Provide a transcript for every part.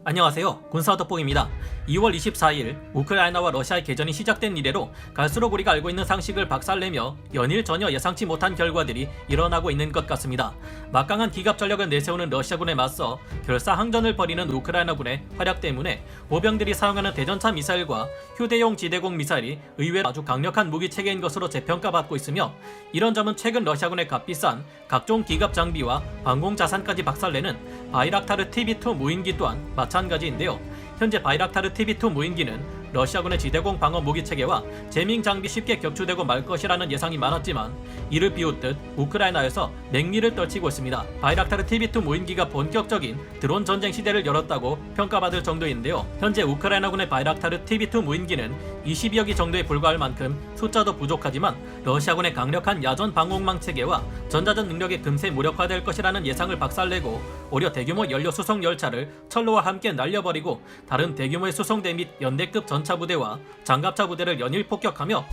안녕하세요. 군사덕봉입니다. 2월 24일 우크라이나와 러시아의 개전이 시작된 이래로 갈수록 우리가 알고 있는 상식을 박살내며 연일 전혀 예상치 못한 결과들이 일어나고 있는 것 같습니다. 막강한 기갑 전력을 내세우는 러시아군에 맞서 결사항전을 벌이는 우크라이나군의 활약 때문에 보병들이 사용하는 대전차 미사일과 휴대용 지대공 미사일이 의외로 아주 강력한 무기 체계인 것으로 재평가받고 있으며, 이런 점은 최근 러시아군의 값비싼 각종 기갑 장비와 방공 자산까지 박살내는 바이락타르 TB2 무인기 또한 마찬가지인데요. 현재 바이락타르 TB2 무인기는 러시아군의 지대공 방어 무기 체계와 제밍 장비 쉽게 격추되고 말 것이라는 예상이 많았지만, 이를 비웃듯 우크라이나에서 냉미를 떨치고 있습니다. 바이락타르 TB2 무인기가 본격적인 드론 전쟁 시대를 열었다고 평가받을 정도인데요. 현재 우크라이나군의 바이락타르 TB2 무인기는 22여기 정도에 불과할 만큼 숫자도 부족하지만, 러시아군의 강력한 야전 방공망 체계와 전자전 능력이 금세 무력화될 것이라는 예상을 박살내고 오히려 대규모 연료 수송 열차를 철로와 함께 날려버리고 다른 대규모의 수송대 및 연대급 전차 부대와 장갑차 부대를 연일 폭격하며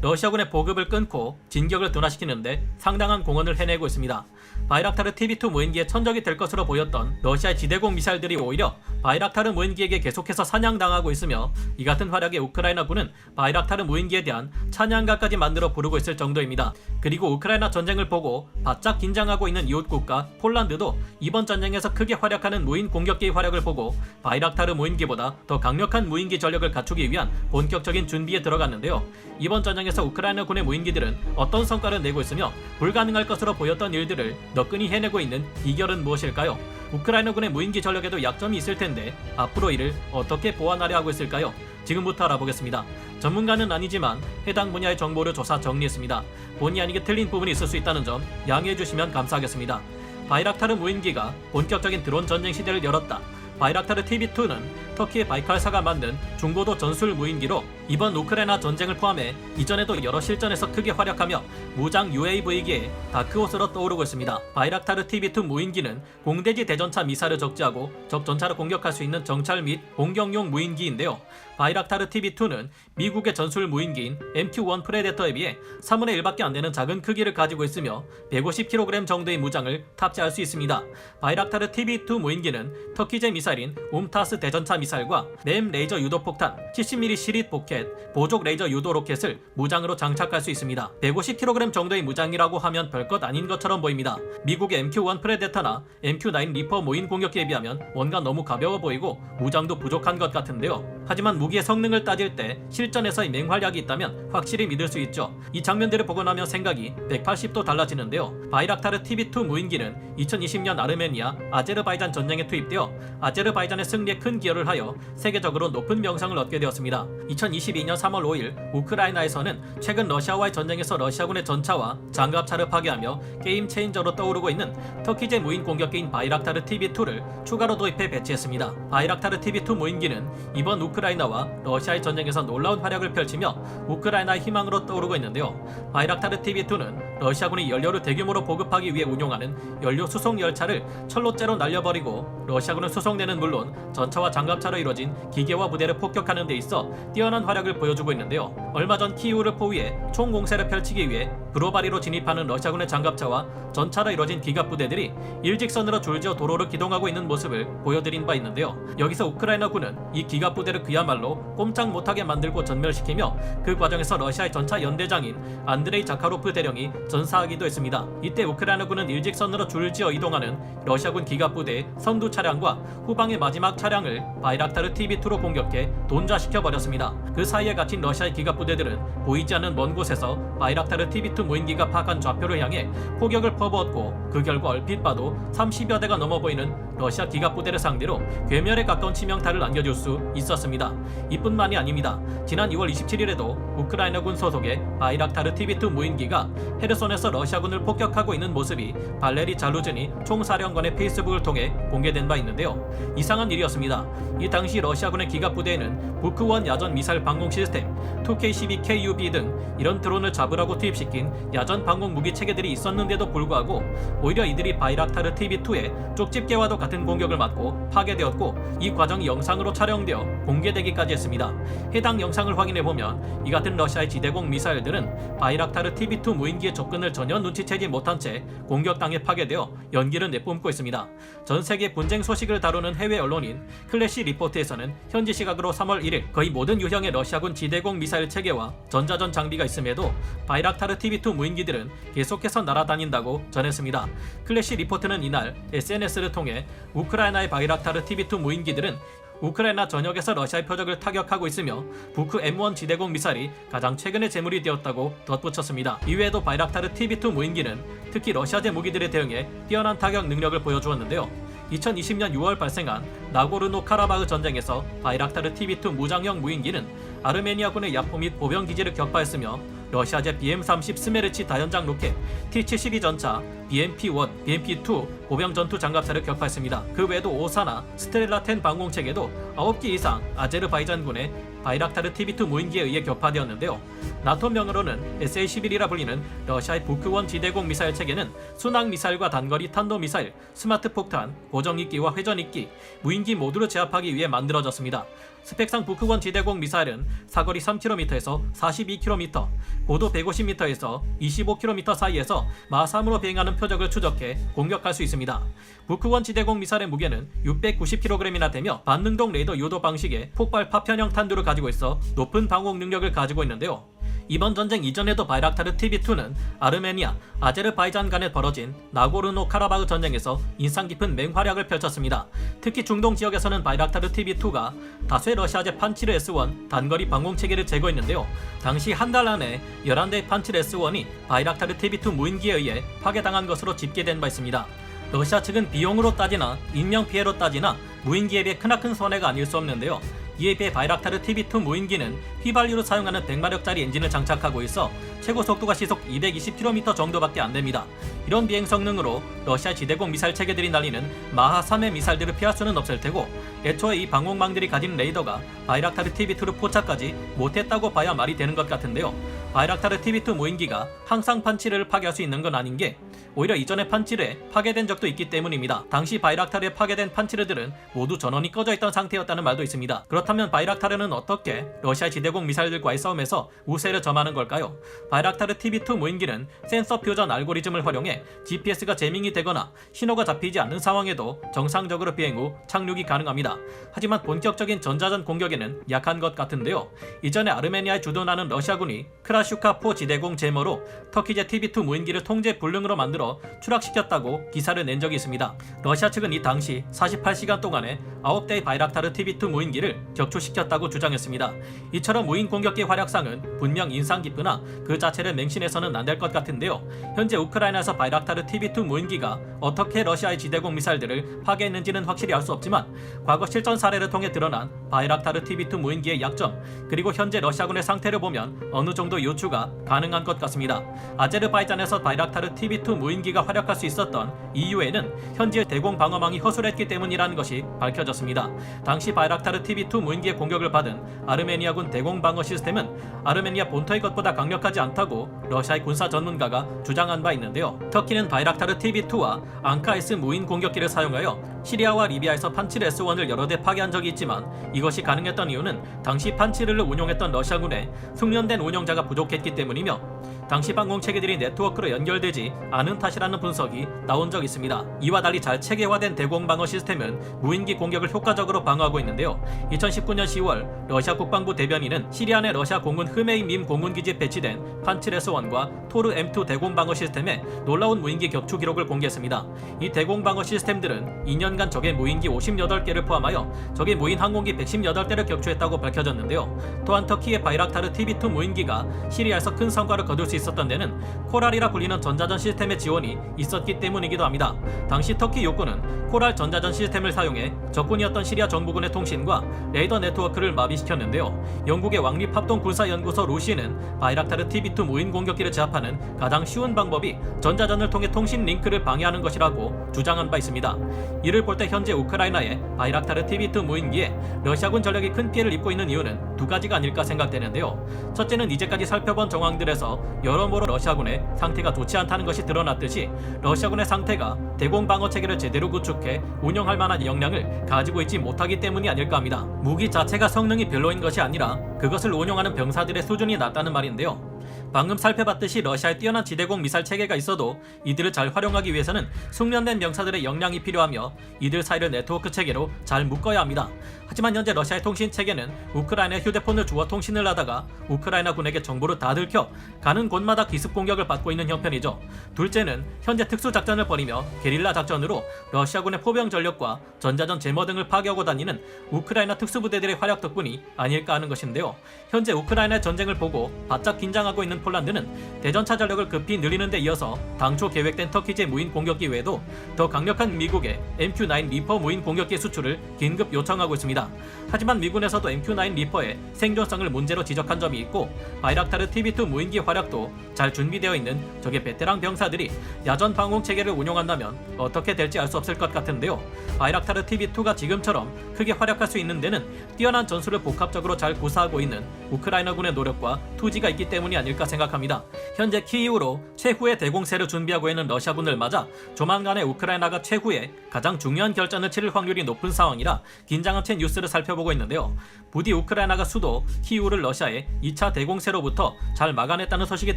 러시아군의 보급을 끊고 진격을 둔화시키는데 상당한 공헌을 해내고 있습니다. 바이락타르 TB2 무인기의 천적이 될 것으로 보였던 러시아의 지대공 미사일들이 오히려 바이락타르 무인기에게 계속해서 사냥당하고 있으며, 이 같은 활약에 우크라이나군은 바이락타르 무인기에 대한 찬양가까지 만들어 부르고 있을 정도입니다. 그리고 우크라이나 전쟁을 보고 바짝 긴장하고 있는 이웃국가 폴란드도 이번 전쟁에서 크게 활약하는 무인 공격기의 활약을 보고 바이락타르 무인기보다 더 강력한 무인기 전력을 갖추기 위한 본격적인 준비에 들어갔는데요. 이번 전쟁에서 우크라이나군의 무인기들은 어떤 성과를 내고 있으며 불가능할 것으로 보였던 일들을 너끈히 해내고 있는 비결은 무엇일까요? 우크라이나군의 무인기 전력에도 약점이 있을 텐데 앞으로 이를 어떻게 보완하려 하고 있을까요? 지금부터 알아보겠습니다. 전문가는 아니지만 해당 분야의 정보를 조사 정리했습니다. 본의 아니게 틀린 부분이 있을 수 있다는 점 양해해 주시면 감사하겠습니다. 바이락타르 무인기가 본격적인 드론 전쟁 시대를 열었다. 바이락타르 TB2는 터키의 바이칼사가 만든 중고도 전술 무인기로 이번 우크라이나 전쟁을 포함해 이전에도 여러 실전에서 크게 활약하며 무장 UAV기의 다크호스로 떠오르고 있습니다. 바이락타르 TB2 무인기는 공대지 대전차 미사를 적재하고 적 전차를 공격할 수 있는 정찰 및 공격용 무인기인데요. 바이락타르 TB2는 미국의 전술 무인기인 MQ-1 프레데터에 비해 3분의 1밖에 안 되는 작은 크기를 가지고 있으며 150kg 정도의 무장을 탑재할 수 있습니다. 바이락타르 TB2 무인기는 터키제 미사일인 움타스 대전차 미사일과 램 레이저 유도 폭탄, 70mm 시릿 포켓, 보족 레이저 유도 로켓을 무장으로 장착할 수 있습니다. 150kg 정도의 무장이라고 하면 별것 아닌 것처럼 보입니다. 미국의 MQ-1 프레데터나 MQ-9 리퍼 무인 공격기에 비하면 뭔가 너무 가벼워 보이고 무장도 부족한 것 같은데요. 하지만 무기의 성능을 따질 때 실전에서의 맹활약이 있다면 확실히 믿을 수 있죠. 이 장면들을 보고 나면 생각이 180도 달라지는데요. 바이락타르 TB2 무인기는 2020년 아르메니아, 아제르바이잔 전쟁에 투입되어 아제르바이잔의 승리에 큰 기여를 하여 세계적으로 높은 명성을 얻게 되었습니다. 2022년 3월 5일 우크라이나에서는 최근 러시아와의 전쟁에서 러시아군의 전차와 장갑차를 파괴하며 게임 체인저로 떠오르고 있는 터키제 무인 공격기인 바이락타르 TB2를 추가로 도입해 배치했습니다. 바이락타르 TB2 무인기는 이번 우크라이나와 러시아의 전쟁에서 놀라운 활약을 펼치며 우크라이나의 희망으로 떠오르고 있는데요. 바이락타르 TB2는 러시아군이 연료를 대규모로 보급하기 위해 운용하는 연료 수송 열차를 철로째로 날려버리고 러시아군은 수송대는 물론 전차와 장갑차로 이루어진 기계화 부대를 폭격하는 데 있어 뛰어난 활약을 보여주고 있는데요. 얼마 전 키이우를 포위해 총공세를 펼치기 위해 브로바리로 진입하는 러시아군의 장갑차와 전차로 이루어진 기갑 부대들이 일직선으로 줄지어 도로를 기동하고 있는 모습을 보여드린 바 있는데요. 여기서 우크라이나군은 이 기갑 부대를 그야말로 꼼짝 못하게 만들고 전멸시키며 그 과정에서 러시아의 전차 연대장인 안드레이 자카로프 대령이 전사하기도 했습니다. 이때 우크라이나군은 일직선으로 줄지어 이동하는 러시아군 기갑 부대의 선두 차량과 후방의 마지막 차량을 바이락타르 TB2로 공격해 돈좌시켜버렸습니다. 그 사이에 갇힌 러시아의 기갑 부대들은 보이지 않는 먼 곳에서 바이락타르 TB2 무인기가 파악한 좌표를 향해 포격을 퍼부었고, 그 결과 얼핏 봐도 30여 대가 넘어 보이는 러시아 기갑 부대를 상대로 괴멸에 가까운 치명타를 남겨줄 수 있었습니다. 이뿐만이 아닙니다. 지난 2월 27일에도 우크라이나군 소속의 바이락타르 TB2 무인기가 헤르손에서 러시아군을 폭격하고 있는 모습이 발레리 자루즈니 총사령관의 페이스북을 통해 공개된 바 있는데요. 이상한 일이었습니다. 이 당시 러시아군의 기갑 부대에는 부크-1 야전 미사일 방공 시스템, 2K SA-12KUB 등 이런 드론을 잡으라고 투입시킨 야전 방공 무기 체계들이 있었는데도 불구하고 오히려 이들이 바이락타르 TB2의 쪽집게와도 같은 공격을 맞고 파괴되었고, 이 과정이 영상으로 촬영되어 공개되기까지 했습니다. 해당 영상을 확인해보면 이 같은 러시아의 지대공 미사일들은 바이락타르 TB2 무인기의 접근을 전혀 눈치채지 못한 채 공격당해 파괴되어 연기를 내뿜고 있습니다. 전 세계 분쟁 소식을 다루는 해외 언론인 클래시 리포트에서는 현지 시각으로 3월 1일 거의 모든 유형의 러시아군 지대공 미사일 체계와 전자전 장비가 있음에도 바이락타르 TB2 무인기들은 계속해서 날아다닌다고 전했습니다. 클래시 리포트는 이날 SNS를 통해 우크라이나의 바이락타르 TB2 무인기들은 우크라이나 전역에서 러시아의 표적을 타격하고 있으며 부크 M1 지대공 미사일이 가장 최근의 제물이 되었다고 덧붙였습니다. 이외에도 바이락타르 TB2 무인기는 특히 러시아제 무기들에 대응해 뛰어난 타격 능력을 보여주었는데요. 2020년 6월 발생한 나고르노 카라바흐 전쟁에서 바이락타르 TB2 무장형 무인기는 아르메니아군의 야포 및 보병 기지를 격파했으며 러시아제 BM-30 스메르치 다연장 로켓, T-72 전차, BMP-1, BMP-2 보병 전투 장갑차를 격파했습니다. 그 외에도 오사나, 스텔라-10 방공체계도 9개 이상 아제르바이잔군의 바이락타르 TB2 무인기에 의해 격파되었는데요. 나토 명으로는 SA-11이라 불리는 러시아의 부크-1 지대공 미사일 체계는 순항 미사일과 단거리 탄도 미사일, 스마트 폭탄, 고정익기와 회전익기, 무인기 모두를 제압하기 위해 만들어졌습니다. 스펙상 부크-1 지대공 미사일은 사거리 3km에서 42km, 고도 150m에서 25km 사이에서 마3으로 비행하는 표적을 추적해 공격할 수 있습니다. 부크-1 지대공 미사일의 무게는 690kg이나 되며 반능동 레이더 유도 방식의 폭발 파편형 탄두를 가지고 있어 높은 방공 능력을 가지고 있는데요. 이번 전쟁 이전에도 바이락타르 TB2는 아르메니아, 아제르바이잔 간에 벌어진 나고르노 카라바흐 전쟁에서 인상 깊은 맹활약을 펼쳤습니다. 특히 중동 지역에서는 바이락타르 TB2가 다수의 러시아제 판치르 S1 단거리 방공 체계를 제거했는데요. 당시 한 달 안에 11대의 판치르 S1이 바이락타르 TB2 무인기에 의해 파괴당한 것으로 집계된 바 있습니다. 러시아 측은 비용으로 따지나 인명피해로 따지나 무인기에 비해 크나큰 손해가 아닐 수 없는데요. 이에 비해 바이락타르 TB2 무인기는 휘발유로 사용하는 100마력짜리 엔진을 장착하고 있어 최고 속도가 시속 220km 정도밖에 안됩니다. 이런 비행 성능으로 러시아 지대공 미사일 체계들이 날리는 마하 3의 미사일들을 피할 수는 없을 테고, 애초에 이 방공망들이 가진 레이더가 바이락타르 TB2를 포착하지 못했다고 봐야 말이 되는 것 같은데요. 바이락타르 TB2 무인기가 항상 판치르를 파괴할 수 있는 건 아닌 게 오히려 이전의 판치르에 파괴된 적도 있기 때문입니다. 당시 바이락타르에 파괴된 판치르들은 모두 전원이 꺼져 있던 상태였다는 말도 있습니다. 그렇다면 바이락타르는 어떻게 러시아 지대공 미사일들과의 싸움에서 우세를 점하는 걸까요? 바이락타르 TB2 무인기는 센서 퓨전 알고리즘을 활용해 GPS가 재밍이 되거나 신호가 잡히지 않는 상황에도 정상적으로 비행 후 착륙이 가능합니다. 하지만 본격적인 전자전 공격에는 약한 것 같은데요. 이전에 아르메니아에 주둔하는 러시아군이 크라슈카4 지대공 제머로 터키제 TB2 무인기를 통제 불능으로 만들어 추락시켰다고 기사를 낸 적이 있습니다. 러시아 측은 이 당시 48시간 동안에 9대의 바이락타르 TB2 무인기를 격추시켰다고 주장했습니다. 이처럼 무인 공격기 활약상은 분명 인상 깊으나 그 자체를 맹신해서는 안 될 것 같은데요. 현재 우크라이나에서 바이락타르 TB2 무인기가 어떻게 러시아의 지대공 미사일들을 파괴했는지는 확실히 알 수 없지만, 과거 실전 사례를 통해 드러난 바이락타르 TB2 무인기의 약점, 그리고 현재 러시아군의 상태를 보면 어느 정도 유추가 가능한 것 같습니다. 아제르바이잔에서 바이락타르 TB2 무인기가 활약할 수 있었던 이유에는 현지의 대공 방어망이 허술했기 때문이라는 것이 밝혀졌습니다. 당시 바이락타르 TB2 무인기의 공격을 받은 아르메니아군 대공 방어 시스템은 아르메니아 본토의 것보다 강력하지 않다고 러시아의 군사 전문가가 주장한 바 있는데요. 터키는 바이락타르 TB2와 앙카-S 무인 공격기를 사용하여 시리아와 리비아에서 판치르 S1을 여러 대 파괴한 적이 있지만, 이것이 가능했던 이유는 당시 판치르를 운용했던 러시아군의 숙련된 운영자가 부족했기 때문이며, 당시 방공체계들이 네트워크로 연결되지 않은 탓이라는 분석이 나온 적이 있습니다. 이와 달리 잘 체계화된 대공방어 시스템은 무인기 공격을 효과적으로 방어하고 있는데요. 2019년 10월 러시아 국방부 대변인은 시리아 내 러시아 공군 흐메이 밈 공군기지에 배치된 판치르 S1과 토르 M2 대공방어 시스템의 놀라운 무인기 격추 기록을 공개했습니다. 이 대공방어 시스템들은 2년간 적의 무인기 58개를 포함하여 적의 무인 항공기 118대를 격추했다고 밝혀졌는데요. 또한 터키의 바이락타르 TB2 무인기가 시리아에서 큰 성과를 거둘 수 있었던 데는 코랄이라 불리는 전자전 시스템의 지원이 있었기 때문이기도 합니다. 당시 터키 육군은 코랄 전자전 시스템을 사용해 적군이었던 시리아 정부군의 통신과 레이더 네트워크를 마비시켰는데요. 영국의 왕립합동군사연구소 루시는 바이락타르 TB2 무인 공격기를 제압하는 가장 쉬운 방법이 전자전을 통해 통신 링크를 방해하는 것이라고 주장한 바 있습니다. 이를 볼 때 현재 우크라이나의 바이락타르 TB2 무인기에 러시아군 전력이 큰 피해를 입고 있는 이유는 두 가지가 아닐까 생각되는데요. 첫째는 이제까지 살펴본 정황들에서 여러모로 러시아군의 상태가 좋지 않다는 것이 드러났듯이 러시아군의 상태가 대공 방어 체계를 제대로 구축해 운영할 만한 역량을 가지고 있지 못하기 때문이 아닐까 합니다. 무기 자체가 성능이 별로인 것이 아니라 그것을 운용하는 병사들의 수준이 낮다는 말인데요. 방금 살펴봤듯이 러시아의 뛰어난 지대공 미사일 체계가 있어도 이들을 잘 활용하기 위해서는 숙련된 병사들의 역량이 필요하며 이들 사이를 네트워크 체계로 잘 묶어야 합니다. 하지만 현재 러시아의 통신 체계는 우크라이나의 휴대폰을 주워 통신을 하다가 우크라이나 군에게 정보를 다 들켜 가는 곳마다 기습 공격을 받고 있는 형편이죠. 둘째는 현재 특수작전을 벌이며 게릴라 작전으로 러시아군의 포병 전력과 전자전 제머 등을 파괴하고 다니는 우크라이나 특수부대들의 활약 덕분이 아닐까 하는 것인데요. 현재 우크라이나의 전쟁을 보고 바짝 긴장하고 있는 폴란드는 대전차 전력을 급히 늘리는 데 이어서 당초 계획된 터키제 무인 공격기 외에도 더 강력한 미국의 MQ-9 리퍼 무인 공격기 수출을 긴급 요청하고 있습니다. 하지만 미군에서도 MQ-9 리퍼의 생존성을 문제로 지적한 점이 있고 바이락타르 TB2 무인기 활약도 잘 준비되어 있는 적의 베테랑 병사들이 야전 방공 체계를 운용한다면 어떻게 될지 알 수 없을 것 같은데요. 바이락타르 TB2가 지금처럼 크게 활약할 수 있는 데는 뛰어난 전술을 복합적으로 잘 구사하고 있는 우크라이나군의 노력과 투지가 있기 때문이 아닐까 생각합니다. 현재 키이우로 최후의 대공세를 준비하고 있는 러시아군을 맞아 조만간에 우크라이나가 최후의 가장 중요한 결전을 치를 확률이 높은 상황이라 긴장한 채 뉴스를 살펴보고 있는데요. 부디 우크라이나가 수도 키이우를 러시아의 2차 대공세로부터 잘 막아냈다는 소식이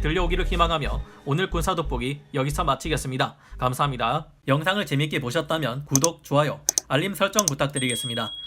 들려오기를 희망하며 오늘 군사 돋보기 여기서 마치겠습니다. 감사합니다. 영상을 재밌게 보셨다면 구독, 좋아요, 알림 설정 부탁드리겠습니다.